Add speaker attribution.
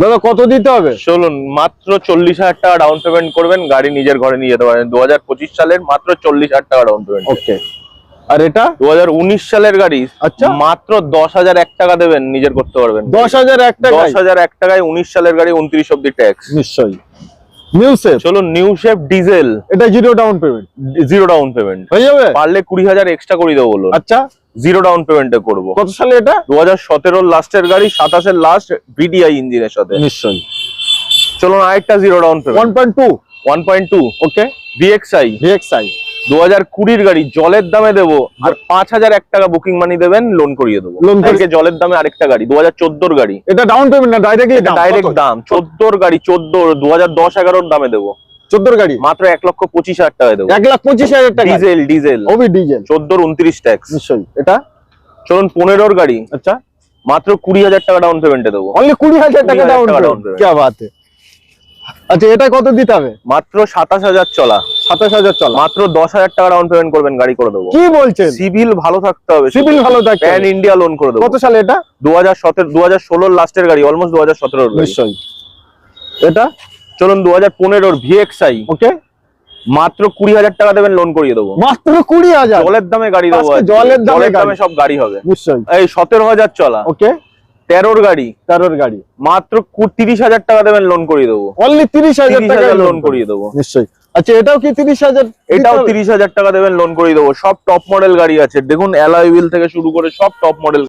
Speaker 1: দাদা কত দিতে হবে?
Speaker 2: চলুন, মাত্র 40,000 টাকা ডাউন পেমেন্ট করবেন, গাড়ি নিজের ঘরে নিয়ে যেতে পারেন। 2025 সালের মাত্র 40,000 টাকা ডাউন পেমেন্ট।
Speaker 1: ওকে। আর এটা
Speaker 2: 2019 সালের গাড়ি।
Speaker 1: আচ্ছা,
Speaker 2: মাত্র 10,001 টাকা দেবেন, নিজের করতে পারবেন।
Speaker 1: 10,001 টাকা?
Speaker 2: 10,001 টাকায় 19 সালের গাড়ি, 29 অব্দি ট্যাক্স।
Speaker 1: নিশ্চয়ই। New shape.
Speaker 2: চলুন, নিউ শেপ ডিজেল,
Speaker 1: এটা zero down payment?
Speaker 2: Zero down payment
Speaker 1: হয়ে যাবে?
Speaker 2: পারলে 20,000 এক্সট্রা করে দেবো বলুন।
Speaker 1: আচ্ছা,
Speaker 2: জিরো ডাউন পেমেন্টে করবো।
Speaker 1: কত সালে এটা?
Speaker 2: 2017 লাস্টের গাড়ি, 27 লাস্ট, ভিডিআই ইঞ্জিনের সাথে।
Speaker 1: নিশ্চয়ই।
Speaker 2: চলুন আরেকটা জিরো ডাউন পেমেন্ট,
Speaker 1: 1.2।
Speaker 2: 1.2।
Speaker 1: ওকে।
Speaker 2: ভিএক্সআই,
Speaker 1: ভিএক্সআই
Speaker 2: 2020 গাড়ি, জলের দামে দেবো, আর 5,001 টাকা বুকিং মানি দেবেন, লোন করিয়ে দেবো।
Speaker 1: লোন
Speaker 2: থেকে জলের দামে আরেকটা গাড়ি, 2014 গাড়ি।
Speaker 1: এটা ডাউন পেমেন্ট না ডাইরেক্টলি?
Speaker 2: ডাইরেক্ট দাম 14 গাড়ি, 14 2010-11 দামে দেবো।
Speaker 1: 14 গাড়ি
Speaker 2: মাত্র 1,25,000 টাকায় দেবো।
Speaker 1: 1,25,000 টাকা?
Speaker 2: ডিজেল, ডিজেল,
Speaker 1: ওবি ডিজেল।
Speaker 2: 14 29 ট্যাক্স।
Speaker 1: নিশ্চয়ই। এটা
Speaker 2: চলুন 15 গাড়ি,
Speaker 1: আচ্ছা,
Speaker 2: মাত্র 20,000 টাকা ডাউন পেমেন্টে দেবো।
Speaker 1: অনলি 20,000 টাকা
Speaker 2: 20,000
Speaker 1: ডাউন
Speaker 2: টাকা down
Speaker 1: পেমেন্ট?
Speaker 2: payment।
Speaker 1: কি বাত है। আচ্ছা, এটা কত দিতে হবে?
Speaker 2: মাত্র 27,000 চলা।
Speaker 1: 27,000 চলা?
Speaker 2: মাত্র 10,000 টাকা ডাউন পেমেন্ট করবেন, গাড়ি করে দেবো।
Speaker 1: কি বলছেন?
Speaker 2: সিভিল ভালো থাকতে হবে,
Speaker 1: সিভিল ভালো থাকতে
Speaker 2: প্যান
Speaker 1: হবে।
Speaker 2: ইন্ডিয়া লোন করে দেবো।
Speaker 1: কত সালে এটা?
Speaker 2: 2016 লাস্টের গাড়ি, অলমোস্ট 2017 গাড়ি।
Speaker 1: নিশ্চয়ই। এটা
Speaker 2: চলুন 2015 ভিএক্সআই,
Speaker 1: ওকে,
Speaker 2: মাত্র 20,000 টাকা দেবেন, লোন করিয়ে দেবো।
Speaker 1: মাত্র 20,000?
Speaker 2: জলের দামে গাড়ি দেবো,
Speaker 1: আজকে জলের দামে গাড়ি।
Speaker 2: সব গাড়ি হবে।
Speaker 1: নিশ্চয়ই।
Speaker 2: এই 17,000 চলা,
Speaker 1: ওকে।
Speaker 2: 13 গাড়ি,
Speaker 1: 13 গাড়ি,
Speaker 2: মাত্র 30,000 টাকা দেবেন, লোন করিয়ে দেবো।
Speaker 1: অনলি 30,000 টাকা
Speaker 2: 30,000
Speaker 1: লোন
Speaker 2: লোন করিয়ে দেবো।
Speaker 1: নিশ্চয়ই। আচ্ছা, এটাও কি 30,000?
Speaker 2: এটাও 30,000 টাকা দেবেন, লোন করিয়ে দেবো। সব টপ মডেল গাড়ি আছে, দেখুন অ্যালয় হুইল থেকে শুরু করে সব টপ মডেল